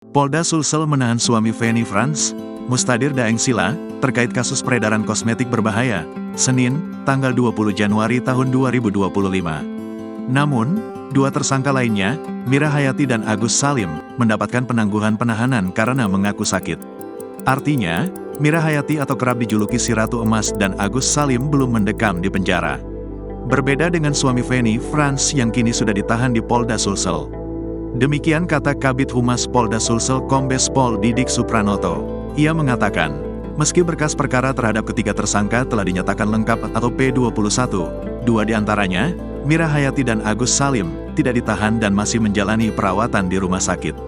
Polda Sulsel menahan suami Feni Frans, Mustadir Daeng Sila, terkait kasus peredaran kosmetik berbahaya, Senin, tanggal 20 Januari tahun 2025. Namun, dua tersangka lainnya, Mira Hayati dan Agus Salim, mendapatkan penangguhan penahanan karena mengaku sakit. Artinya, Mira Hayati atau kerap dijuluki si Ratu Emas dan Agus Salim belum mendekam di penjara. Berbeda dengan suami Feni Frans yang kini sudah ditahan di Polda Sulsel. Demikian kata Kabid Humas Polda Sulsel Kombes Pol Didik Supranoto. Ia mengatakan, meski berkas perkara terhadap ketiga tersangka telah dinyatakan lengkap atau P21, dua diantaranya, Mira Hayati dan Agus Salim, tidak ditahan dan masih menjalani perawatan di rumah sakit.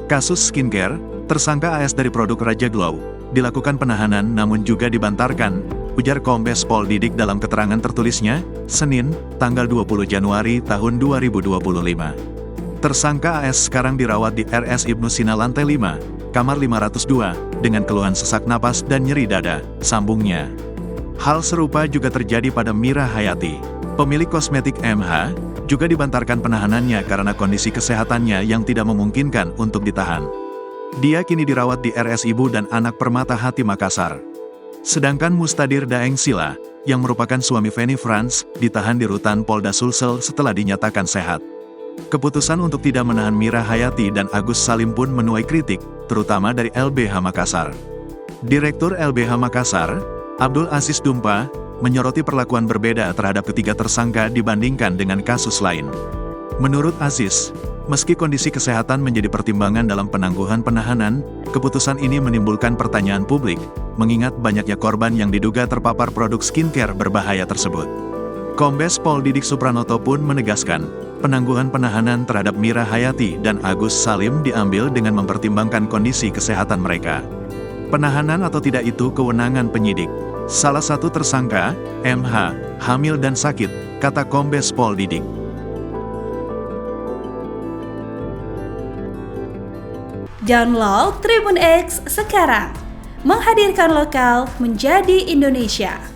Kasus skincare, tersangka AS dari produk Raja Glow, dilakukan penahanan namun juga dibantarkan, ujar Kombes Pol Didik dalam keterangan tertulisnya, Senin, tanggal 20 Januari tahun 2025. Tersangka AS sekarang dirawat di RS Ibnu Sina lantai 5, kamar 502, dengan keluhan sesak napas dan nyeri dada, sambungnya. Hal serupa juga terjadi pada Mira Hayati. Pemilik kosmetik MH, juga dibantarkan penahanannya karena kondisi kesehatannya yang tidak memungkinkan untuk ditahan. Dia kini dirawat di RS Ibu dan Anak Permata Hati Makassar. Sedangkan Mustadir Daeng Sila, yang merupakan suami Feni Frans, ditahan di rutan Polda Sulsel setelah dinyatakan sehat. Keputusan untuk tidak menahan Mira Hayati dan Agus Salim pun menuai kritik, terutama dari LBH Makassar. Direktur LBH Makassar, Abdul Aziz Dumpa, menyoroti perlakuan berbeda terhadap ketiga tersangka dibandingkan dengan kasus lain. Menurut Aziz, meski kondisi kesehatan menjadi pertimbangan dalam penangguhan penahanan, keputusan ini menimbulkan pertanyaan publik, mengingat banyaknya korban yang diduga terpapar produk skincare berbahaya tersebut. Kombes Pol Didik Supranoto pun menegaskan, penangguhan penahanan terhadap Mira Hayati dan Agus Salim diambil dengan mempertimbangkan kondisi kesehatan mereka. Penahanan atau tidak itu kewenangan penyidik. Salah satu tersangka, MH, hamil dan sakit, kata Kombes Pol Didik. Download Tribun X sekarang, menghadirkan lokal menjadi Indonesia.